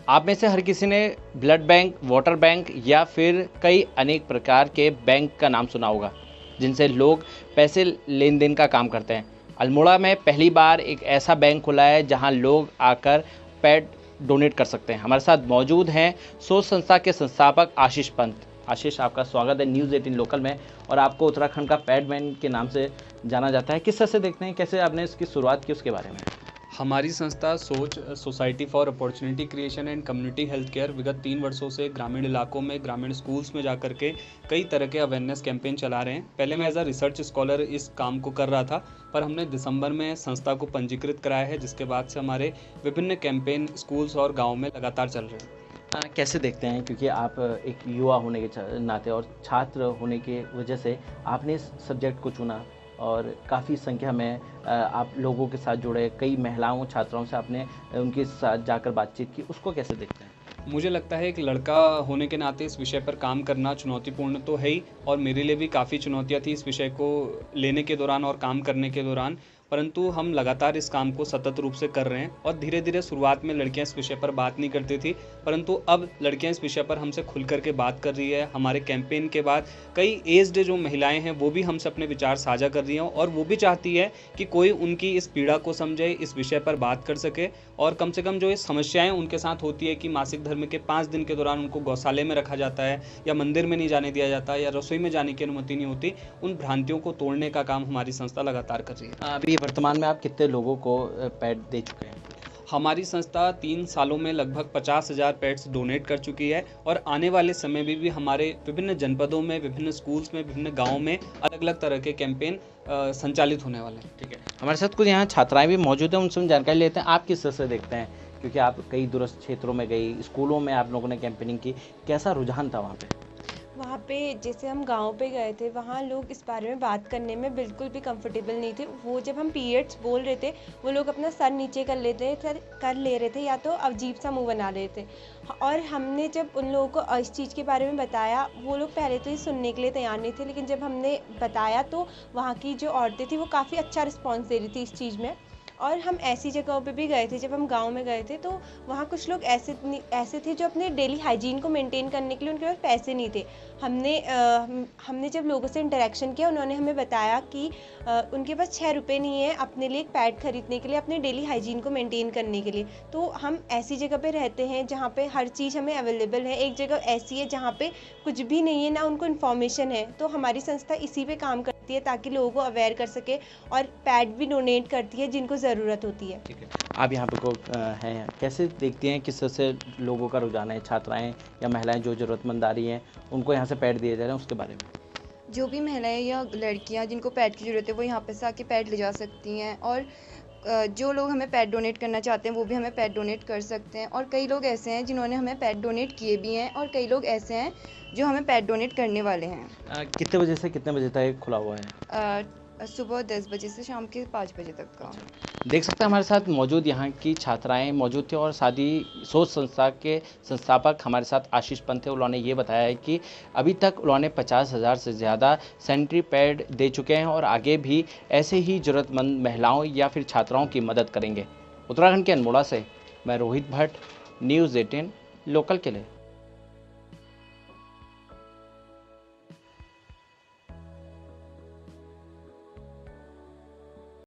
आप में से हर किसी ने ब्लड बैंक, वाटर बैंक या फिर कई अनेक प्रकार के बैंक का नाम सुना होगा जिनसे लोग पैसे लेन देन का काम करते हैं। अल्मोड़ा में पहली बार एक ऐसा बैंक खुला है जहां लोग आकर पैड डोनेट कर सकते हैं। हमारे साथ मौजूद हैं सोच संस्था के संस्थापक आशीष पंत। आशीष, आपका स्वागत है न्यूज़ 18 लोकल में। और आपको उत्तराखंड का पैड बैंक के नाम से जाना जाता है। किस तरह से देखते हैं, कैसे आपने इसकी शुरुआत की, उसके बारे में? हमारी संस्था सोच society for opportunity creation and community health care विगत 3 वर्षों से ग्रामीण इलाकों में, ग्रामीण स्कूल्स में जाकर के कई तरह के अवेयरनेस कैंपेन चला रहे हैं। पहले मैं एज अ रिसर्च स्कॉलर इस काम को कर रहा था, पर हमने दिसंबर में संस्था को पंजीकृत कराया है, जिसके बाद से हमारे विभिन्न कैंपेन स्कूल्स और गाँव में लगातार चल रहे हैं। कैसे देखते हैं, क्योंकि आप एक युवा होने के नाते और छात्र होने की वजह से आपने इस सब्जेक्ट को चुना और काफ़ी संख्या में आप लोगों के साथ जुड़े, कई महिलाओं छात्राओं से आपने उनके साथ जाकर बातचीत की, उसको कैसे देखते हैं? मुझे लगता है एक लड़का होने के नाते इस विषय पर काम करना चुनौतीपूर्ण तो है ही, और मेरे लिए भी काफ़ी चुनौतियाँ थी इस विषय को लेने के दौरान और काम करने के दौरान, परंतु हम लगातार इस काम को सतत रूप से कर रहे हैं। और धीरे धीरे शुरुआत में लड़कियां इस विषय पर बात नहीं करती थी, परंतु अब लड़कियां इस विषय पर हमसे खुल करके बात कर रही है। हमारे कैंपेन के बाद कई एज्ड जो महिलाएं हैं वो भी हमसे अपने विचार साझा कर रही हैं, और वो भी चाहती है कि कोई उनकी इस पीड़ा को समझे, इस विषय पर बात कर सके, और कम से कम जो ये समस्याएं उनके साथ होती है कि मासिक धर्म के 5 दिन के दौरान उनको गौशाले में रखा जाता है, या मंदिर में नहीं जाने दिया जाता, या रसोई में जाने की अनुमति नहीं होती, उन भ्रांतियों को तोड़ने का काम हमारी संस्था लगातार कर रही है। अभी वर्तमान में आप कितने लोगों को पैड दे चुके हैं? हमारी संस्था 3 सालों में लगभग 50,000 पैड्स डोनेट कर चुकी है, और आने वाले समय में भी हमारे विभिन्न जनपदों में, विभिन्न स्कूल्स में, विभिन्न गाँवों में अलग अलग तरह के कैंपेन संचालित होने वाले हैं। ठीक है, हमारे साथ कुछ यहाँ छात्राएं भी मौजूद हैं, उनसे हम जानकारी लेते हैं। आप किस तरह से देखते हैं, क्योंकि आप कई दूरस्थ क्षेत्रों में गई, स्कूलों में आप लोगों ने कैंपेनिंग की, कैसा रुझान था वहाँ पे? वहाँ पे जैसे हम गाँव पे गए थे, वहाँ लोग इस बारे में बात करने में बिल्कुल भी कंफर्टेबल नहीं थे। वो जब हम पीरियड्स बोल रहे थे, वो लोग अपना सर नीचे कर ले रहे थे, या तो अजीब सा मुंह बना रहे थे। और हमने जब उन लोगों को इस चीज़ के बारे में बताया, वो लोग पहले तो ये सुनने के लिए तैयार नहीं थे, लेकिन जब हमने बताया तो वहाँ की जो औरतें थी वो काफ़ी अच्छा रिस्पॉन्स दे रही थी इस चीज़ में। और हम ऐसी जगहों पे भी गए थे, जब हम गाँव में गए थे तो वहाँ कुछ लोग ऐसे थे जो अपने डेली हाइजीन को मेंटेन करने के लिए उनके पास पैसे नहीं थे। हमने जब लोगों से इंटरेक्शन किया, उन्होंने हमें बताया कि उनके पास 6 रुपये नहीं है अपने लिए एक पैड खरीदने के लिए, अपने डेली हाइजीन को मेंटेन करने के लिए। तो हम ऐसी जगह पे रहते हैं जहाँ पे हर चीज़ हमें अवेलेबल है। एक जगह ऐसी है जहाँ पे कुछ भी नहीं है, ना उनको इन्फॉर्मेशन है, तो हमारी संस्था इसी पे काम करती है ताकि लोगों को अवेयर कर सके, और पैड भी डोनेट करती है जिनको ज़रूरत होती है। ठीक है, आप यहाँ पे को हैं, कैसे देखती हैं किस तरह से लोगों का रुझान है, छात्राएं या महिलाएं जो ज़रूरतमंद आ रही हैं उनको यहाँ से पैड दिए जा रहे हैं, उसके बारे में? जो भी महिलाएं या लड़कियां जिनको पैड की ज़रूरत है वो यहाँ पे से आके पैड ले जा सकती हैं, और जो लोग हमें पैड डोनेट करना चाहते हैं वो भी हमें पैड डोनेट कर सकते हैं। और कई लोग ऐसे हैं जिन्होंने हमें पैड डोनेट किए भी हैं, और कई लोग ऐसे हैं जो हमें पैड डोनेट करने वाले हैं। कितने बजे से कितने बजे तक खुला हुआ है? सुबह 10 बजे से शाम के 5 बजे तक का। देख सकते हैं हमारे साथ मौजूद यहाँ की छात्राएं मौजूद थी, और साथ ही सोच संस्था के संस्थापक हमारे साथ आशीष पंत थे। उन्होंने ये बताया है कि अभी तक उन्होंने 50,000 से ज़्यादा सैनिटरी पैड दे चुके हैं, और आगे भी ऐसे ही ज़रूरतमंद महिलाओं या फिर छात्राओं की मदद करेंगे। उत्तराखंड के अल्मोड़ा से मैं रोहित भट्ट, न्यूज़ 18 लोकल के लिए।